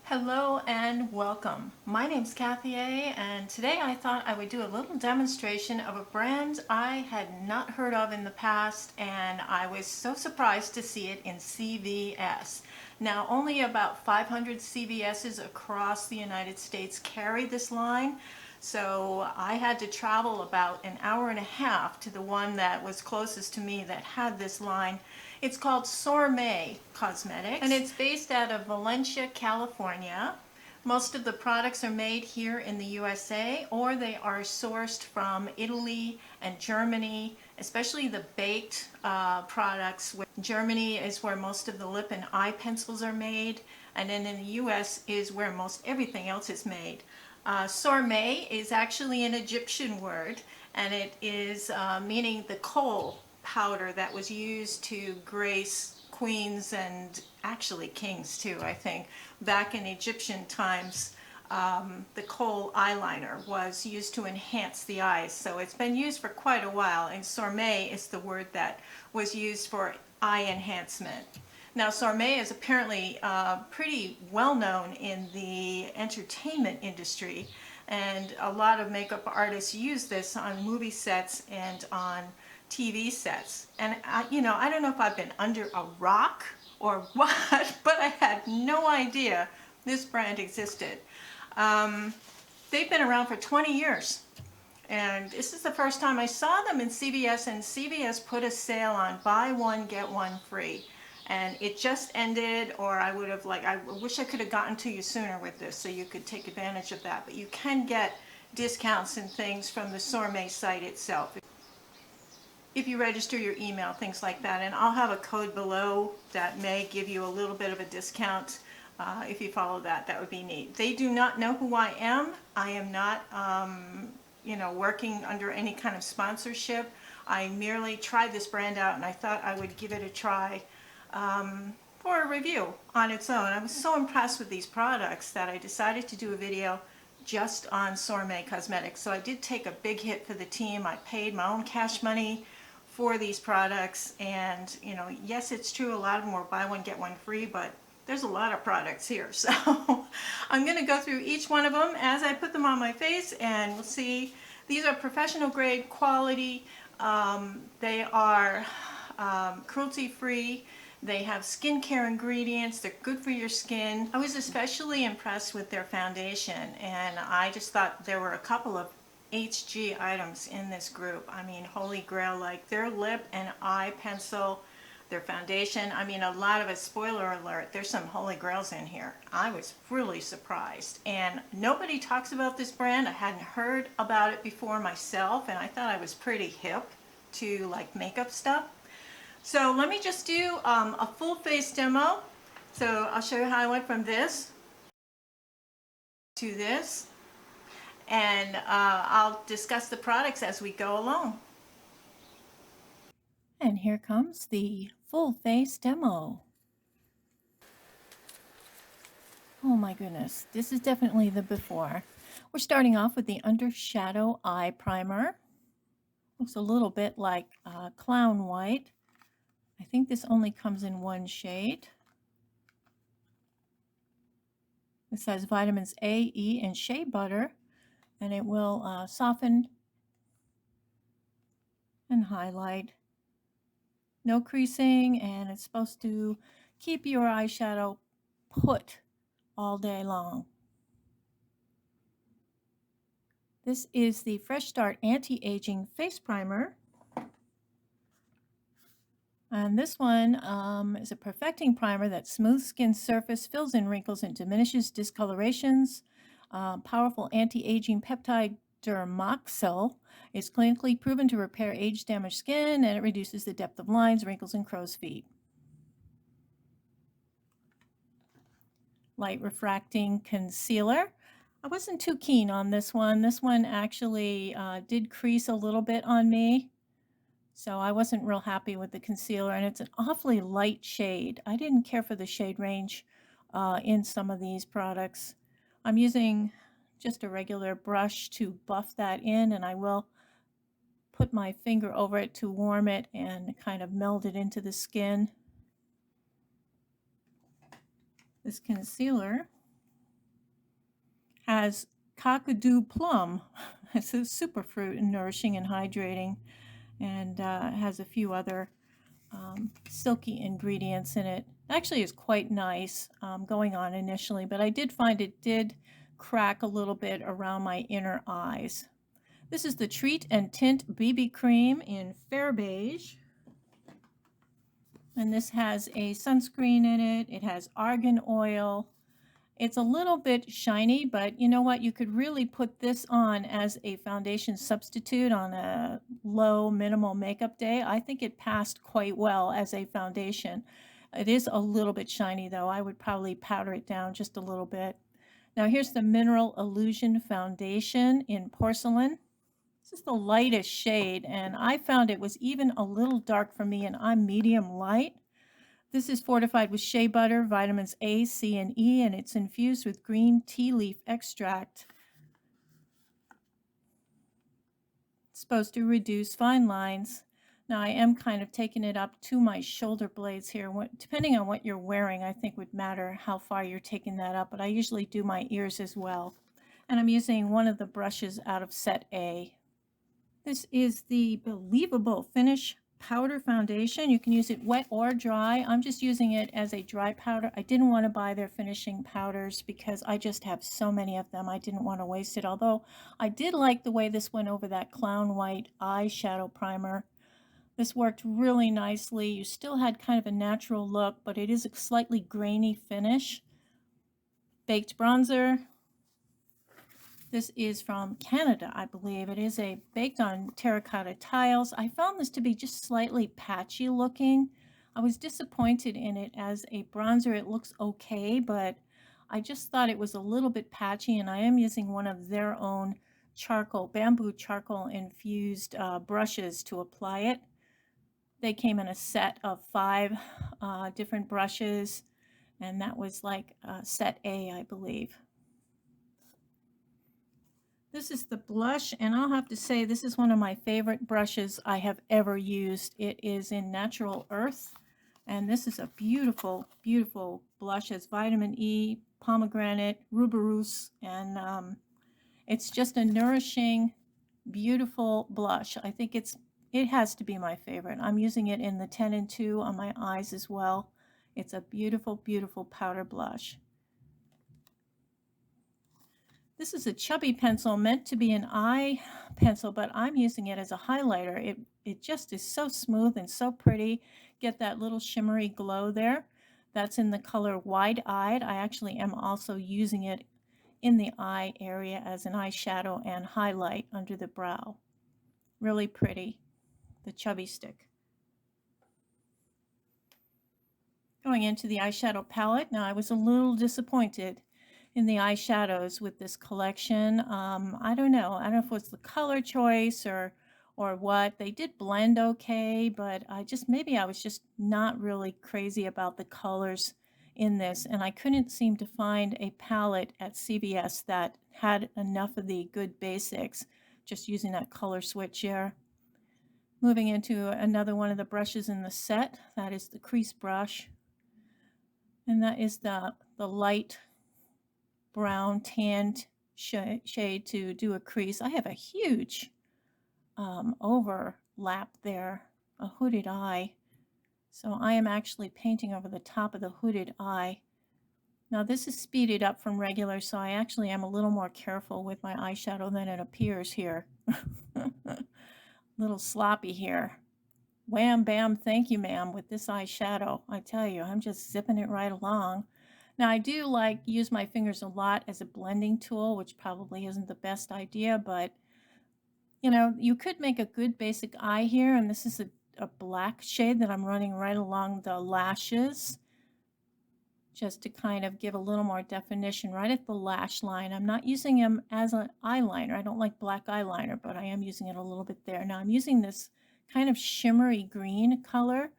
Hello and welcome. My name's Kathy A, and today I thought I would do a little demonstration of a brand I had not heard of in the past, and I was so surprised to see it in CVS. Now, only about 500 CVS's across the United States carry this line, so I had to travel about an hour and a half to the one that was closest to me that had this line. It's called SORME Cosmetics, and it's based out of Valencia, California. Most of the products are made here in the USA, or they are sourced from Italy and Germany, especially the baked products. Germany is where most of the lip and eye pencils are made, and then in the US is where most everything else is made. SORME is actually an Egyptian word, and it is meaning the kohl powder that was used to grace queens and actually kings too, I think. Back in Egyptian times, the kohl eyeliner was used to enhance the eyes, so it's been used for quite a while, and SORME is the word that was used for eye enhancement. Now, SORME is apparently pretty well known in the entertainment industry, and a lot of makeup artists use this on movie sets and on TV sets. And I don't know if I've been under a rock or what, but I had no idea this brand existed. They've been around for 20 years. And this is the first time I saw them in CVS, and CVS put a sale on buy one, get one free. And it just ended, or I would have I wish I could have gotten to you sooner with this so you could take advantage of that. But you can get discounts and things from the SORME site itself if you register your email, things like that. And I'll have a code below that may give you a little bit of a discount. If you follow that, that would be neat. They do not know who I am. I am not working under any kind of sponsorship. I merely tried this brand out, and I thought I would give it a try for a review on its own. I was so impressed with these products that I decided to do a video just on SORME Cosmetics. So I did take a big hit for the team. I paid my own cash money for these products, and yes, it's true, a lot of them were buy one get one free, but there's a lot of products here. So I'm going to go through each one of them as I put them on my face, and we'll see. These are professional grade quality. They are cruelty free. They have skincare ingredients. They're good for your skin. I was especially impressed with their foundation, and I just thought there were a couple of HG items in this group. I mean, holy grail, like their lip and eye pencil, their foundation. I mean, a lot of it, spoiler alert, there's some holy grails in here. I was really surprised, and nobody talks about this brand. I hadn't heard about it before myself, and I thought I was pretty hip to like makeup stuff. So let me just do a full face demo. So I'll show you how I went from this to this, and I'll discuss the products as we go along. And here comes the full face demo. Oh my goodness, this is definitely the before. We're starting off with the Under Shadow Eye Primer. Looks a little bit like Clown White. I think this only comes in one shade. This has vitamins A, E, and shea butter, and it will soften and highlight. No creasing, and it's supposed to keep your eyeshadow put all day long. This is the Fresh Start Anti-Aging Face Primer. And this one is a perfecting primer that smooths skin surface, fills in wrinkles, and diminishes discolorations. Powerful anti-aging peptide dermoxyl is clinically proven to repair age-damaged skin, and it reduces the depth of lines, wrinkles, and crow's feet. Light refracting concealer. I wasn't too keen on this one. This one actually did crease a little bit on me. So I wasn't real happy with the concealer, and it's an awfully light shade. I didn't care for the shade range in some of these products. I'm using just a regular brush to buff that in, and I will put my finger over it to warm it and kind of meld it into the skin. This concealer has Kakadu Plum. It's a superfruit and nourishing and hydrating, and has a few other silky ingredients in it. Actually, is quite nice going on initially, but I did find it did crack a little bit around my inner eyes. This is the Treat and Tint BB Cream in Fair Beige. And this has a sunscreen in it. It has argan oil. It's a little bit shiny, but you know what? You could really put this on as a foundation substitute on a low minimal makeup day. I think it passed quite well as a foundation. It is a little bit shiny though. I would probably powder it down just a little bit. Now here's the Mineral Illusion Foundation in Porcelain. This is the lightest shade, and I found it was even a little dark for me, and I'm medium light. This is fortified with shea butter, vitamins A, C, and E, and it's infused with green tea leaf extract. It's supposed to reduce fine lines. Now I am kind of taking it up to my shoulder blades here. Depending on what you're wearing, I think would matter how far you're taking that up, but I usually do my ears as well. And I'm using one of the brushes out of set A. This is the Believable Finish Powder Foundation. You can use it wet or dry. I'm just using it as a dry powder. I didn't want to buy their finishing powders because I just have so many of them. I didn't want to waste it, although I did like the way this went over that Clown White eyeshadow primer. This worked really nicely. You still had kind of a natural look, but it is a slightly grainy finish. Baked bronzer. This is from Canada, I believe. It is a baked on terracotta tiles. I found this to be just slightly patchy looking. I was disappointed in it as a bronzer. It looks okay, but I just thought it was a little bit patchy, and I am using one of their own charcoal, bamboo charcoal infused brushes to apply it. They came in a set of 5 different brushes, and that was like set A, I believe. This is the blush, and I'll have to say this is one of my favorite brushes I have ever used. It is in Natural Earth, and this is a beautiful, beautiful blush. It's vitamin E, pomegranate, ruberouse, and it's just a nourishing, beautiful blush. I think it has to be my favorite. I'm using it in the 10 and 2 on my eyes as well. It's a beautiful, beautiful powder blush. This is a Chubby pencil meant to be an eye pencil, but I'm using it as a highlighter. It just is so smooth and so pretty. Get that little shimmery glow there. That's in the color Wide Eyed. I actually am also using it in the eye area as an eyeshadow and highlight under the brow. Really pretty, the Chubby stick. Going into the eyeshadow palette, now I was a little disappointed in the eyeshadows with this collection. I don't know if it was the color choice or what. They did blend okay, but maybe I was just not really crazy about the colors in this, and I couldn't seem to find a palette at CVS that had enough of the good basics, just using that color switch here. Moving into another one of the brushes in the set, that is the crease brush, and that is the light brown tanned shade to do a crease. I have a huge overlap there, a hooded eye. So I am actually painting over the top of the hooded eye. Now this is speeded up from regular, so I actually am a little more careful with my eyeshadow than it appears here. Little sloppy here. Wham, bam, thank you, ma'am, with this eyeshadow. I tell you, I'm just zipping it right along. Now I do use my fingers a lot as a blending tool, which probably isn't the best idea, but you know, you could make a good basic eye here, and this is a black shade that I'm running right along the lashes just to kind of give a little more definition right at the lash line. I'm not using them as an eyeliner. I don't like black eyeliner, but I am using it a little bit there. Now I'm using this kind of shimmery green color,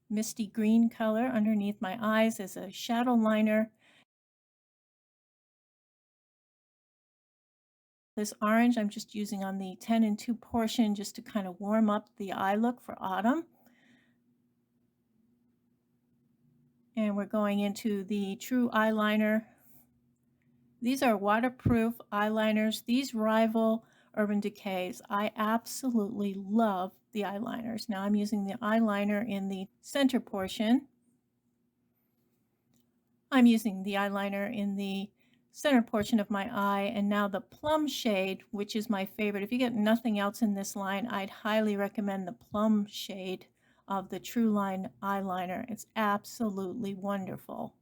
misty green color underneath my eyes as a shadow liner. This orange I'm just using on the 10 and 2 portion just to kind of warm up the eye look for autumn. And we're going into the True eyeliner. These are waterproof eyeliners. These rival Urban Decay's. I absolutely love the eyeliners. Now I'm using the eyeliner in the center portion. I'm using the eyeliner in the center portion of my eye, and now the Plum shade, which is my favorite. If you get nothing else in this line, I'd highly recommend the Plum shade of the TruLine eyeliner. It's absolutely wonderful.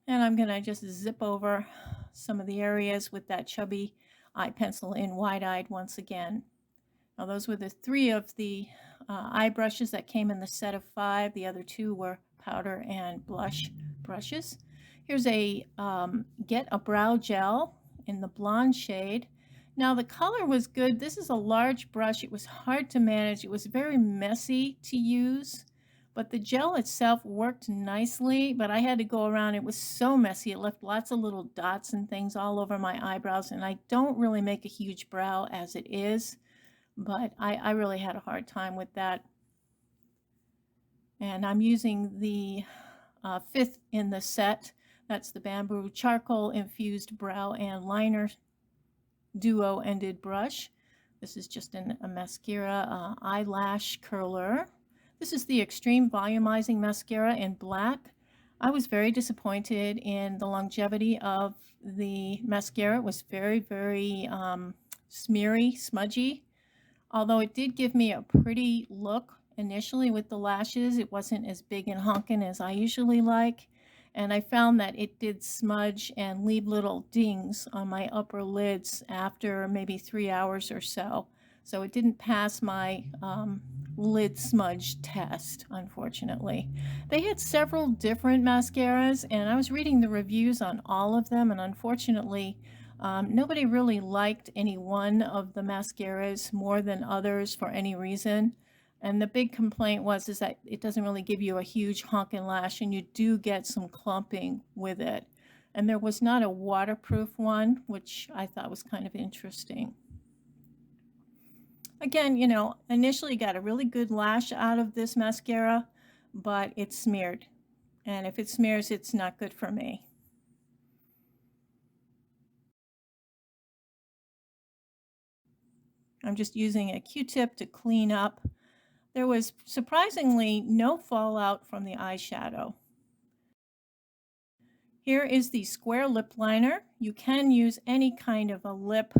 And I'm going to just zip over some of the areas with that Chubby eye pencil in wide-eyed once again. Now those were the 3 of the eye brushes that came in the set of 5. The other 2 were powder and blush brushes. Here's a Get a Brow Gel in the blonde shade. Now the color was good. This is a large brush. It was hard to manage. It was very messy to use, but the gel itself worked nicely, but I had to go around. It was so messy. It left lots of little dots and things all over my eyebrows, and I don't really make a huge brow as it is, but I really had a hard time with that. And I'm using the 5th in the set. That's the Bamboo Charcoal Infused Brow and Liner Duo Ended Brush. This is just a mascara eyelash curler. This is the Extreme Volumizing Mascara in black. I was very disappointed in the longevity of the mascara. It was very, very smeary, smudgy. Although it did give me a pretty look initially with the lashes, it wasn't as big and honking as I usually like. And I found that it did smudge and leave little dings on my upper lids after maybe 3 hours or so. So it didn't pass my lid smudge test, unfortunately. They had several different mascaras, and I was reading the reviews on all of them, and unfortunately, nobody really liked any one of the mascaras more than others for any reason. And the big complaint is that it doesn't really give you a huge honking lash, and you do get some clumping with it. And there was not a waterproof one, which I thought was kind of interesting. Again, you know, initially got a really good lash out of this mascara, but it smeared. And if it smears, it's not good for me. I'm just using a Q-tip to clean up. There was surprisingly no fallout from the eyeshadow. Here is the square lip liner. You can use any kind of a lip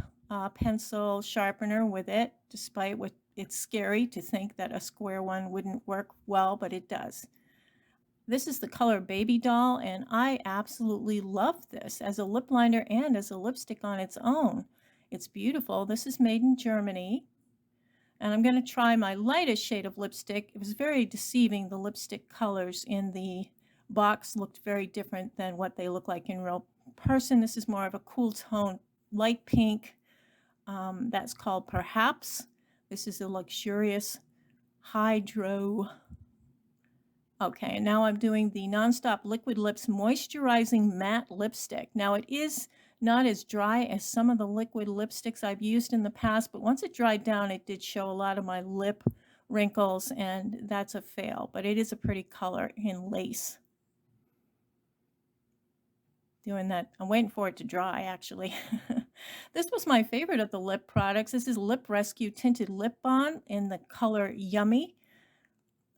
pencil sharpener with it, despite what it's scary to think that a square one wouldn't work well, but it does. This is the color Baby Doll, and I absolutely love this as a lip liner and as a lipstick on its own. It's beautiful. This is made in Germany. And I'm going to try my lightest shade of lipstick. It was very deceiving. The lipstick colors in the box looked very different than what they look like in real person. This is more of a cool tone, light pink. That's called Perhaps. This is a luxurious Hydro. Okay, now I'm doing the NonStop Liquid Lips Moisturizing Matte Lipstick. Now it is not as dry as some of the liquid lipsticks I've used in the past, but once it dried down, it did show a lot of my lip wrinkles, and that's a fail, but it is a pretty color in lace. Doing that, I'm waiting for it to dry, actually. This was my favorite of the lip products. This is Lip Rescue Tinted Lip Balm in the color Yummy.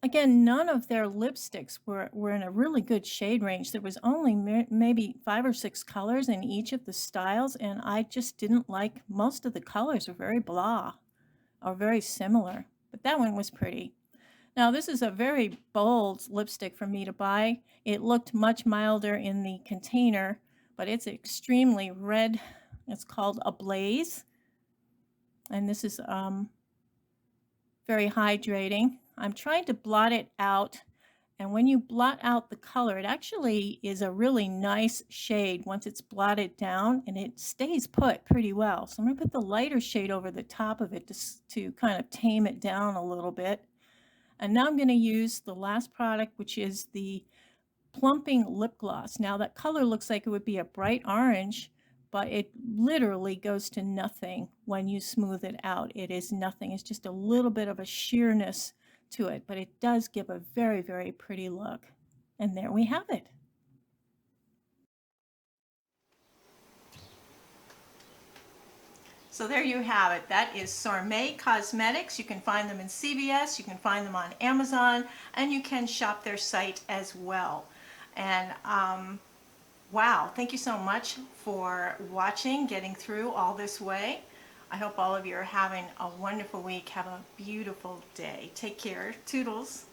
Again, none of their lipsticks were in a really good shade range. There was only maybe 5 or 6 colors in each of the styles, and I just didn't like most of the colors. Were very blah or very similar, but that one was pretty. Now this is a very bold lipstick for me to buy. It looked much milder in the container, but it's extremely red. It's called Ablaze, and this is very hydrating. I'm trying to blot it out And when you blot out the color, it actually is a really nice shade once it's blotted down, and it stays put pretty well. So I'm going to put the lighter shade over the top of it to kind of tame it down a little bit. And now I'm going to use the last product, which is the Plumping lip gloss. Now that color looks like it would be a bright orange, but it literally goes to nothing when you smooth it out. It is nothing. It's just a little bit of a sheerness to it, but it does give a very, very pretty look. And there we have it. So there you have it. That is SORME Cosmetics. You can find them in CVS, you can find them on Amazon, and you can shop their site as well. And wow, thank you so much for watching, getting through all this way. I hope all of you are having a wonderful week. Have a beautiful day. Take care. Toodles.